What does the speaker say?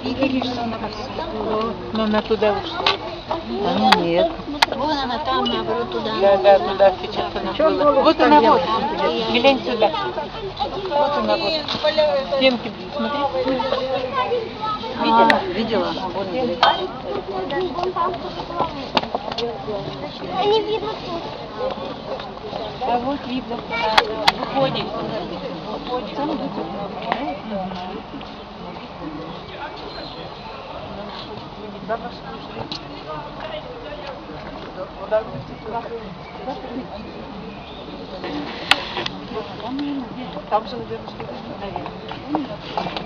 Видели, что она красивая? Но она туда ушла. А нет. Вон она там, наоборот, туда. Да, туда сейчас она была. Вот она вот. Глянь сюда. Вот она вот. Стенки, смотри. Видела? А не видно тут. Да вот видно. Выходит. Там же, наверное, что-то, наверное.